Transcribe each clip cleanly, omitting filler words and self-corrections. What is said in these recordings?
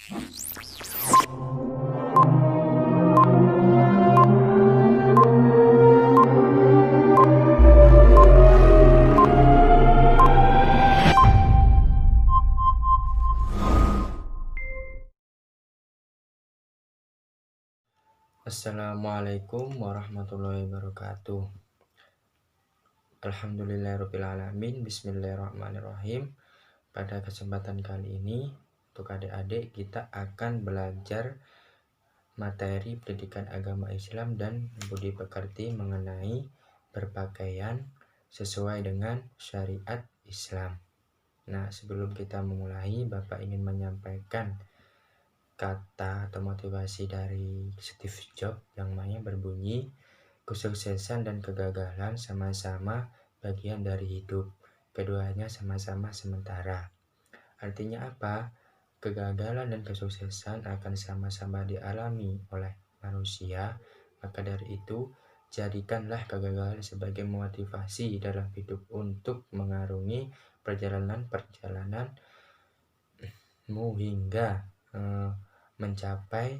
Assalamualaikum warahmatullahi wabarakatuh. Alhamdulillahirrabbilalamin. Bismillahirrahmanirrahim. Pada kesempatan kali ini, untuk adik-adik, kita akan belajar materi pendidikan agama Islam dan budi pekerti mengenai berpakaian sesuai dengan syariat Islam. Nah, sebelum kita memulai, Bapak ingin menyampaikan kata atau motivasi dari Steve Jobs yang mana berbunyi, kesuksesan dan kegagalan sama-sama bagian dari hidup. Keduanya sama-sama sementara. Artinya apa? Kegagalan dan kesuksesan akan sama-sama dialami oleh manusia. Maka dari itu, jadikanlah kegagalan sebagai motivasi dalam hidup untuk mengarungi perjalanan-perjalananmu hingga mencapai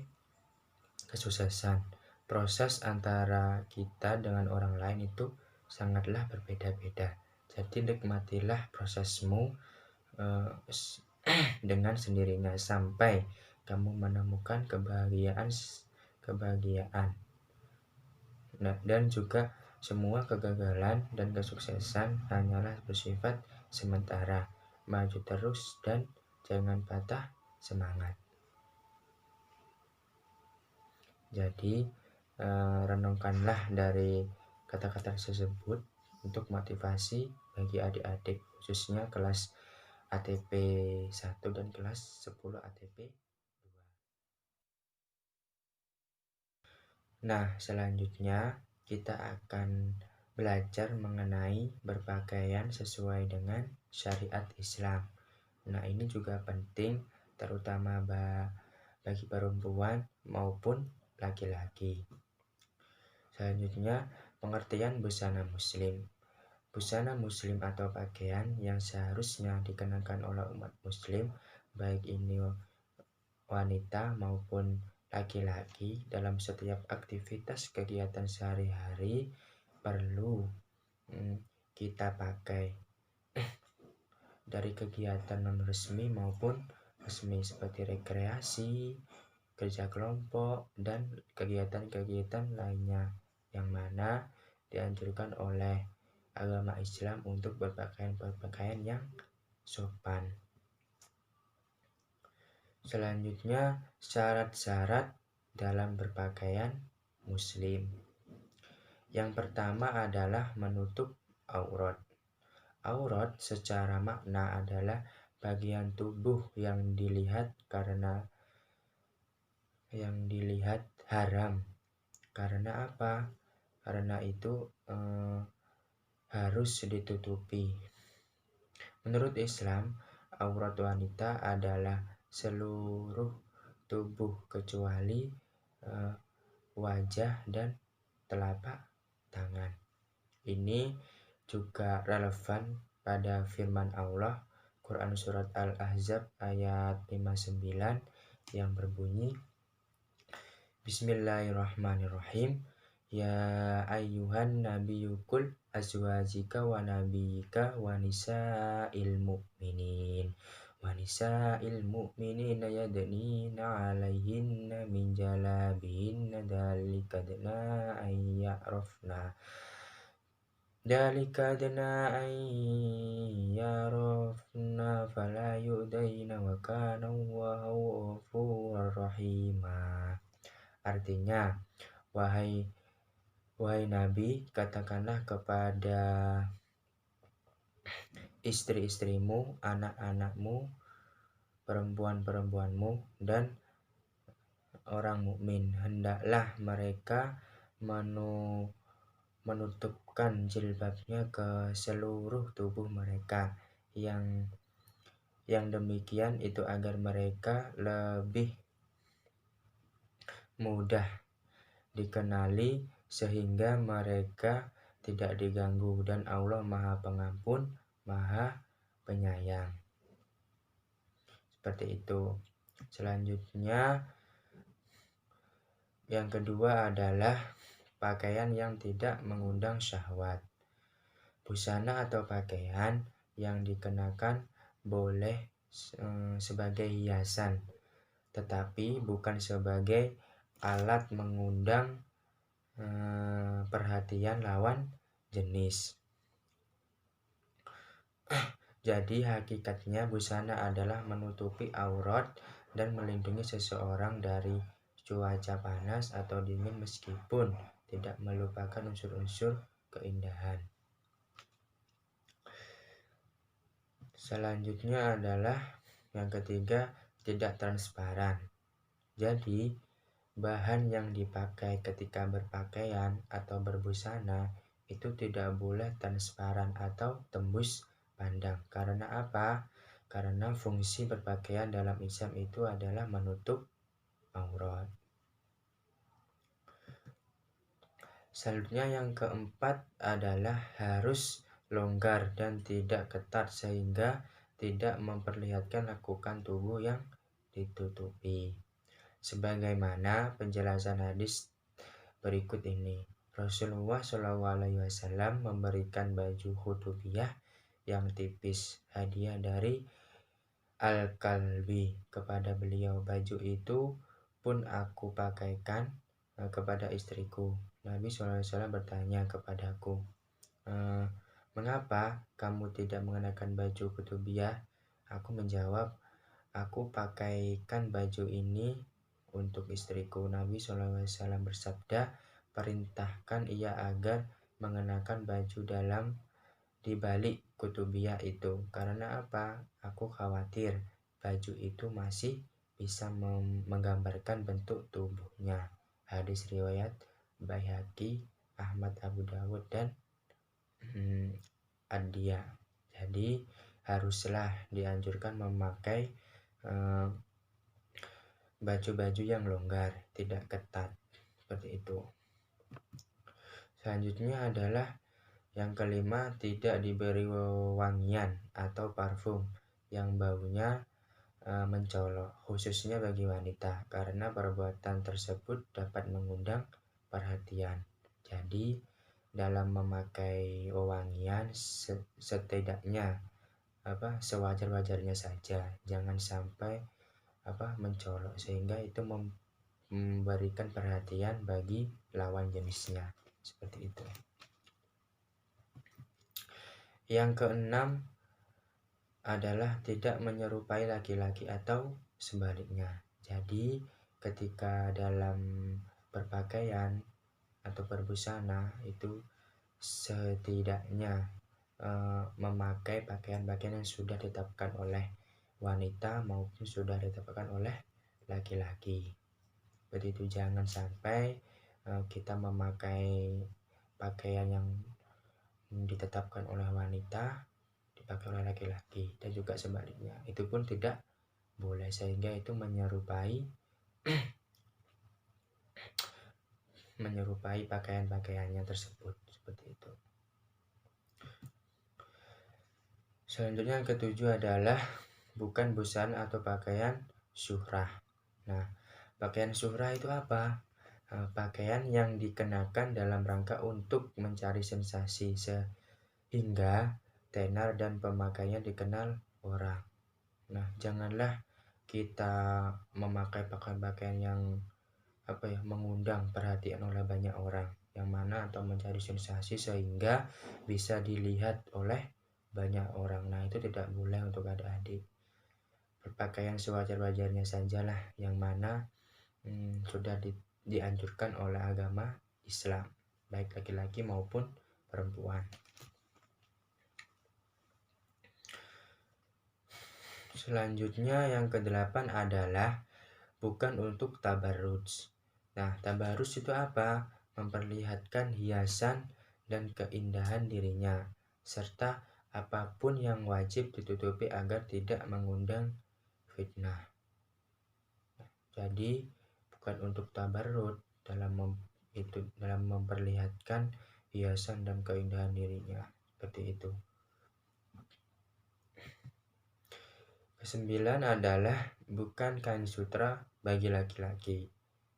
kesuksesan. Proses antara kita dengan orang lain itu sangatlah berbeda-beda. Jadi nikmatilah prosesmu dengan sendirinya sampai kamu menemukan kebahagiaan. Nah, dan juga semua kegagalan dan kesuksesan hanyalah bersifat sementara. Maju terus dan jangan patah semangat. Jadi renungkanlah dari kata-kata tersebut untuk motivasi bagi adik-adik, khususnya kelas ATP 1 dan kelas 10 ATP 2. Nah, selanjutnya kita akan belajar mengenai berpakaian sesuai dengan syariat Islam. Nah, ini juga penting terutama bagi perempuan maupun laki-laki. Selanjutnya, pengertian busana muslim. Busana muslim atau pakaian yang seharusnya dikenakan oleh umat muslim, baik ini wanita maupun laki-laki, dalam setiap aktivitas kegiatan sehari-hari perlu kita pakai. Dari kegiatan non-resmi maupun resmi seperti rekreasi, kerja kelompok, dan kegiatan-kegiatan lainnya yang mana dianjurkan oleh agama Islam untuk berpakaian yang sopan. Selanjutnya, syarat-syarat dalam berpakaian muslim. Yang pertama adalah menutup aurat. Aurat secara makna adalah bagian tubuh yang dilihat haram. Karena apa? Karena itu harus ditutupi. Menurut Islam, aurat wanita adalah seluruh tubuh kecuali wajah dan telapak tangan. Ini juga relevan pada firman Allah Quran Surat Al-Ahzab ayat 59 yang berbunyi, Bismillahirrahmanirrahim. Ya ayyuhan nabiyyu qul azwajika wa nabiyika wa nisa'il mu'minin yadnina 'alaihinna min jalabihinna dzalika adna an yarafna fala yudaina wa kana Allahu ghafurur rahima. Artinya, wahai Nabi, katakanlah kepada istri-istrimu, anak-anakmu, perempuan-perempuanmu, dan orang mukmin, hendaklah mereka menutupkan jilbabnya ke seluruh tubuh mereka. Yang demikian itu agar mereka lebih mudah dikenali sehingga mereka tidak diganggu, dan Allah Maha Pengampun, Maha Penyayang. Seperti itu. Selanjutnya yang kedua adalah pakaian yang tidak mengundang syahwat. Busana atau pakaian yang dikenakan boleh sebagai hiasan, tetapi bukan sebagai alat mengundang perhatian lawan jenis. Jadi hakikatnya busana adalah menutupi aurat dan melindungi seseorang dari cuaca panas atau dingin meskipun tidak melupakan unsur-unsur keindahan. Selanjutnya adalah yang ketiga, tidak transparan. Jadi bahan yang dipakai ketika berpakaian atau berbusana itu tidak boleh transparan atau tembus pandang. Karena apa? Karena fungsi berpakaian dalam Islam itu adalah menutup aurat. Selanjutnya yang keempat adalah harus longgar dan tidak ketat sehingga tidak memperlihatkan lekukan tubuh yang ditutupi. Sebagaimana penjelasan hadis berikut ini. Rasulullah SAW memberikan baju khutubiyah yang tipis hadiah dari Al-Kalbi kepada beliau. Baju itu pun aku pakaikan kepada istriku. Nabi SAW bertanya kepadaku, mengapa kamu tidak mengenakan baju khutubiyah? Aku menjawab, aku pakaikan baju ini untuk istriku. Nabi SAW bersabda, perintahkan ia agar mengenakan baju dalam di balik khutubiyah itu. Karena apa? Aku khawatir baju itu masih bisa menggambarkan bentuk tubuhnya. Hadis riwayat Baihaqi, Ahmad, Abu Dawud, dan Ad-Diya. Jadi haruslah dianjurkan memakai baju-baju yang longgar, tidak ketat, seperti itu. Selanjutnya adalah yang kelima, tidak diberi wangian atau parfum yang baunya mencolok, khususnya bagi wanita, karena perbuatan tersebut dapat mengundang perhatian. Jadi dalam memakai wewangian setidaknya sewajar-wajarnya saja, jangan sampai mencolok sehingga itu memberikan perhatian bagi lawan jenisnya, seperti itu. Yang keenam adalah tidak menyerupai laki-laki atau sebaliknya. Jadi ketika dalam berpakaian atau berbusana itu setidaknya memakai pakaian-pakaian yang sudah ditetapkan oleh wanita maupun sudah ditetapkan oleh laki-laki. Begitu, jangan sampai kita memakai pakaian yang ditetapkan oleh wanita dipakai oleh laki-laki dan juga sebaliknya. Itu pun tidak boleh sehingga itu menyerupai pakaian-pakaiannya tersebut, seperti itu. Selanjutnya yang ketujuh adalah bukan busana atau pakaian syuhrah. Nah, pakaian syuhrah itu apa? Pakaian yang dikenakan dalam rangka untuk mencari sensasi sehingga tenar dan pemakainya dikenal orang. Nah, janganlah kita memakai pakaian-pakaian yang mengundang perhatian oleh banyak orang, yang mana atau mencari sensasi sehingga bisa dilihat oleh banyak orang. Nah, itu tidak boleh untuk adik-adik. Berpakaian sewajar-wajarnya sajalah, yang mana sudah dianjurkan oleh agama Islam, baik laki-laki maupun perempuan. Selanjutnya yang kedelapan adalah bukan untuk tabarruj. Nah, tabarruj itu apa? Memperlihatkan hiasan dan keindahan dirinya, serta apapun yang wajib ditutupi agar tidak mengundang fitnah. Jadi bukan untuk tabarruj dalam memperlihatkan hiasan dan keindahan dirinya, seperti itu. Kesembilan adalah bukan kain sutra bagi laki-laki.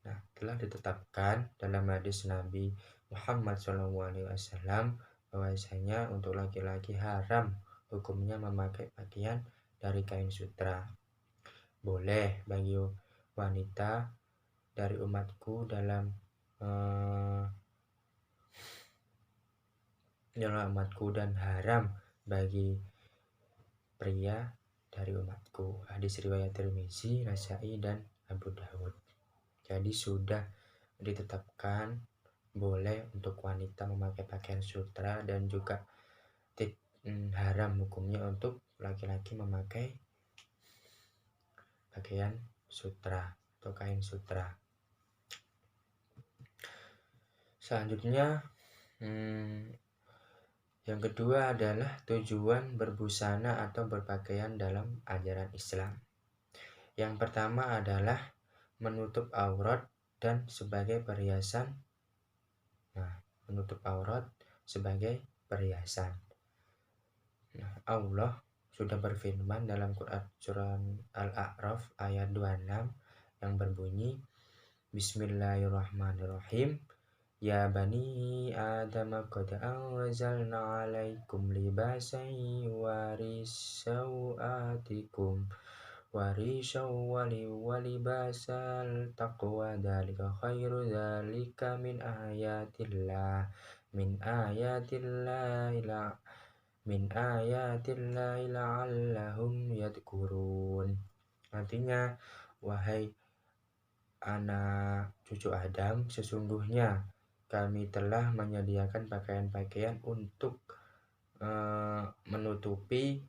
Nah, telah ditetapkan dalam hadis Nabi Muhammad SAW bahwasanya untuk laki-laki haram hukumnya memakai pakaian dari kain sutra. Boleh bagi wanita dari umatku dalam dan haram bagi pria dari umatku. Hadis riwayat Tirmizi, Nasa'i, dan Abu Dawud. Jadi sudah ditetapkan boleh untuk wanita memakai pakaian sutra dan juga haram hukumnya untuk laki-laki memakai pakaian sutra atau kain sutra. Selanjutnya yang kedua adalah tujuan berbusana atau berpakaian dalam ajaran Islam. Yang pertama adalah menutup aurat dan sebagai perhiasan. Nah, menutup aurat sebagai perhiasan. Nah, Allah sudah berfirman dalam Quran surah Al-A'raf ayat 26 yang berbunyi Bismillahirrahmanirrahim. Ya bani Adam qad anzalna 'alaikum libasan yuwari sawatikum walibasal taqwa dzalika khairu dzalika min ayatillah la'allahum yadhkurun. Artinya, wahai anak cucu Adam, sesungguhnya kami telah menyediakan pakaian-pakaian untuk menutupi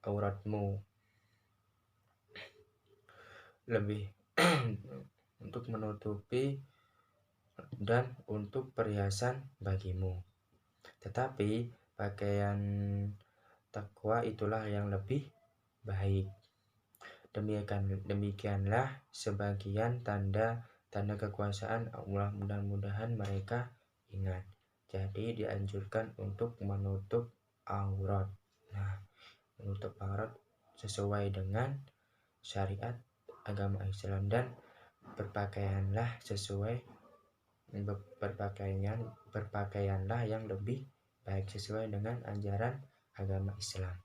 auratmu, lebih untuk menutupi dan untuk perhiasan bagimu. Tetapi pakaian takwa itulah yang lebih baik. Demikianlah sebagian tanda kekuasaan Allah. Mudah-mudahan mereka ingat. Jadi dianjurkan untuk menutup aurat. Nah, menutup aurat sesuai dengan syariat agama Islam dan berpakaianlah yang lebih baik sesuai dengan ajaran agama Islam.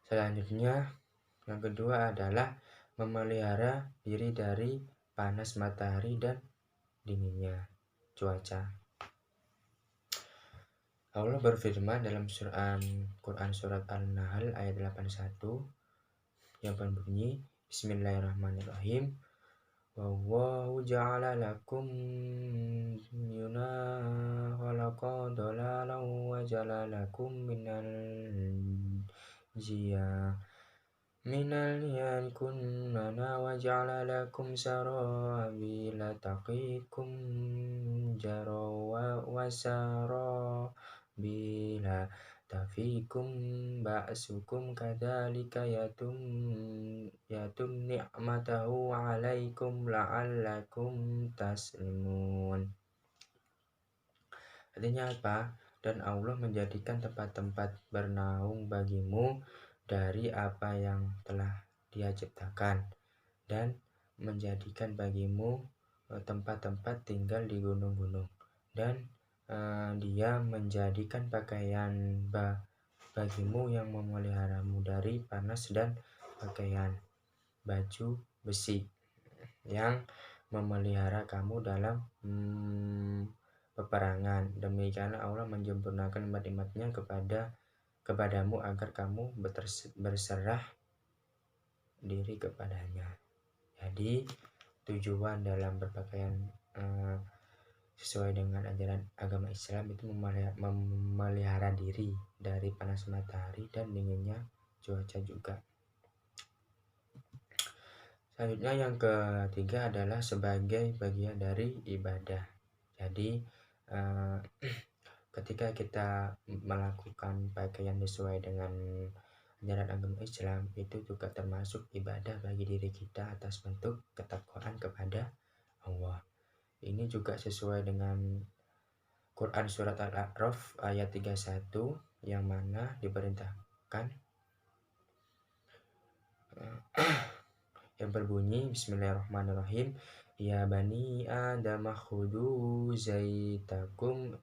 Selanjutnya, yang kedua adalah memelihara diri dari panas matahari dan dinginnya cuaca. Allah berfirman dalam Quran surat An-Nahl ayat 81 yang berbunyi Bismillahirrahmanirrahim. Wallahu ja'ala lakum khalaqa dalalan wa ja'ala lakum minal kunana wa ja'ala lakum sarabila taqikum jarawa wa sarabila tafikum ba'sukum kadzalika yatum ni'matahu 'alaikum la'allakum taslimun. Artinya apa? Dan Allah menjadikan tempat-tempat bernaung bagimu dari apa yang telah Dia ciptakan dan menjadikan bagimu tempat-tempat tinggal di gunung-gunung, dan Dia menjadikan pakaian bagimu yang memeliharamu dari panas dan pakaian baju besi yang memelihara kamu dalam peperangan. Demikianlah Allah menyempurnakan nikmat-nikmatnya kepadamu agar kamu berserah diri kepadanya. Jadi tujuan dalam berpakaian sesuai dengan ajaran agama Islam itu memelihara diri dari panas matahari dan dinginnya cuaca juga. Selanjutnya yang ketiga adalah sebagai bagian dari ibadah. Jadi ketika kita melakukan pakaian sesuai dengan ajaran agama Islam, itu juga termasuk ibadah bagi diri kita atas bentuk ketakwaan kepada Allah. Ini juga sesuai dengan Quran surat Al-A'raf ayat 31 yang mana diperintahkan yang berbunyi Bismillahirrahmanirrahim. Ya bani Adam khudu zaitakum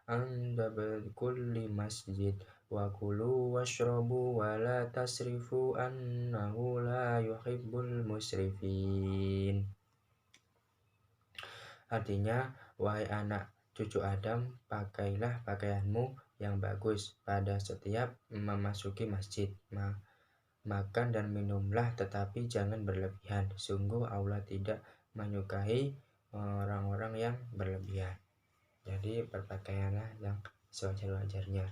anda kulli masjid wa kulu washrabu wa la tasrifu annahu la yuhibbul musrifin. Artinya, wahai anak cucu Adam, pakailah pakaianmu yang bagus pada setiap memasuki masjid. Makan dan minumlah, tetapi jangan berlebihan. Sungguh Allah tidak menyukai orang-orang yang berlebihan. Jadi berpakaianlah yang sewajar-wajarnya,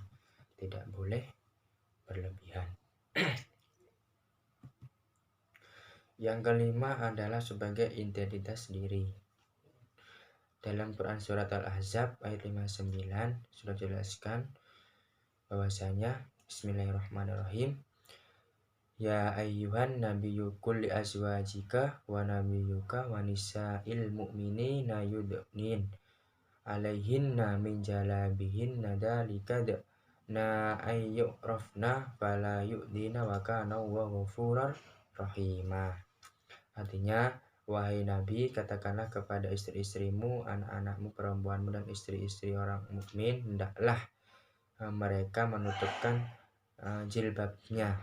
tidak boleh berlebihan. Yang kelima adalah sebagai identitas diri. Dalam Quran Surat Al-Ahzab ayat 59 sudah jelaskan bahwasanya Bismillahirrahmanirrahim. Ya ayyuhan nabiyyu qul li azwajika wa nabiyyuka wa nisa'il mu'minina yudnin alaihinna min jalabihinna dalika na ayyurafna fala yu'dina wa kana Allahu ghafurar rahima. Artinya, wahai Nabi, katakanlah kepada istri-istrimu, anak-anakmu, perempuanmu, dan istri-istri orang mukmin, hendaklah mereka menutupkan jilbabnya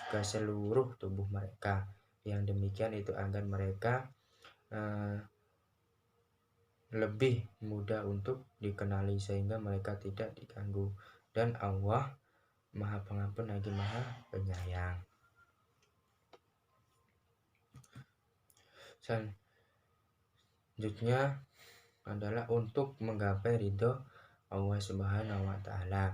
ke seluruh tubuh mereka. Yang demikian itu agar mereka lebih mudah untuk dikenali sehingga mereka tidak diganggu. Dan Allah Maha Pengampun lagi Maha Penyayang. Selanjutnya adalah untuk menggapai ridho Allah Subhanahu wa Ta'ala.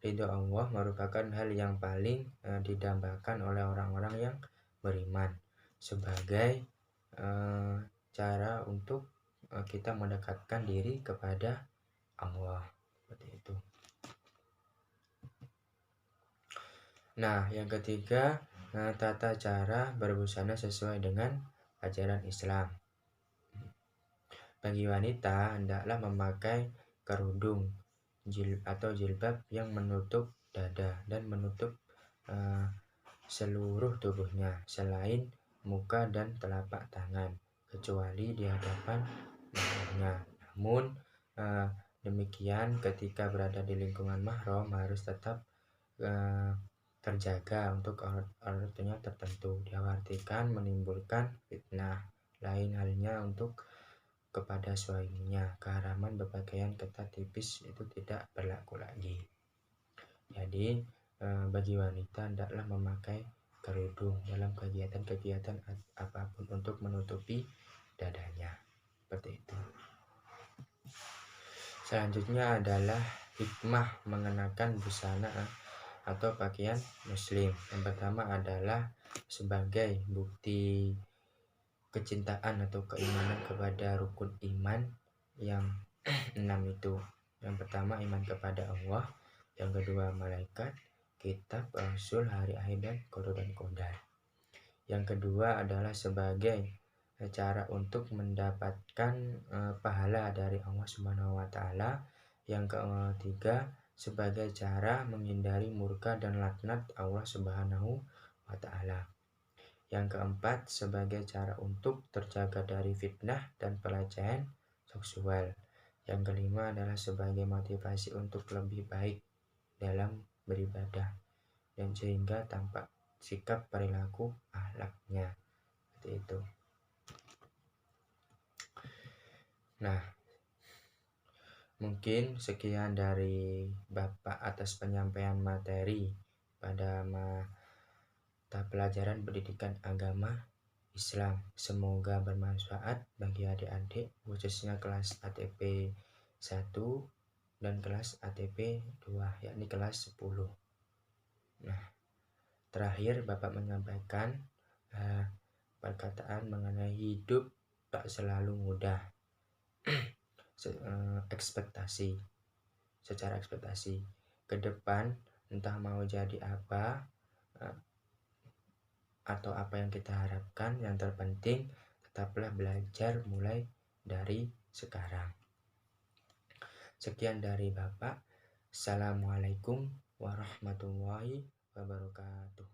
Ridho Allah merupakan hal yang paling didambakan oleh orang-orang yang beriman sebagai cara untuk kita mendekatkan diri kepada Allah, seperti itu. Nah, yang ketiga, tata cara berbusana sesuai dengan ajaran Islam. Bagi wanita hendaklah memakai kerudung atau jilbab yang menutup dada dan menutup seluruh tubuhnya selain muka dan telapak tangan, kecuali di hadapan mahramnya. Namun demikian ketika berada di lingkungan mahram harus tetap terjaga untuk auratnya tertentu, dikhawatirkan menimbulkan fitnah. Lain halnya untuk kepada suaminya, keharaman berpakaian ketat tipis itu tidak berlaku lagi. Jadi bagi wanita hendaklah memakai kerudung dalam kegiatan-kegiatan apapun untuk menutupi dadanya, seperti itu. Selanjutnya adalah hikmah mengenakan busana atau pakaian muslim. Yang pertama adalah sebagai bukti kecintaan atau keimanan kepada rukun iman yang 6 itu. Yang pertama iman kepada Allah, yang kedua malaikat, kitab, rasul, hari akhir, dan qadar. Yang kedua adalah sebagai cara untuk mendapatkan pahala dari Allah Subhanahu wa Ta'ala. Yang ketiga sebagai cara menghindari murka dan laknat Allah Subhanahu wa Ta'ala. Yang keempat sebagai cara untuk terjaga dari fitnah dan pelecehan seksual. Yang kelima adalah sebagai motivasi untuk lebih baik dalam beribadah dan sehingga tampak sikap perilaku akhlaknya, seperti itu. Nah, mungkin sekian dari Bapak atas penyampaian materi pada mata pelajaran pendidikan agama Islam. Semoga bermanfaat bagi adik-adik khususnya kelas ATP 1 dan kelas ATP 2, yakni kelas 10. Nah, terakhir Bapak menyampaikan perkataan mengenai hidup tak selalu mudah. Secara ekspektasi ke depan entah mau jadi apa atau apa yang kita harapkan, yang terpenting tetaplah belajar mulai dari sekarang. Sekian dari Bapak. Assalamualaikum warahmatullahi wabarakatuh.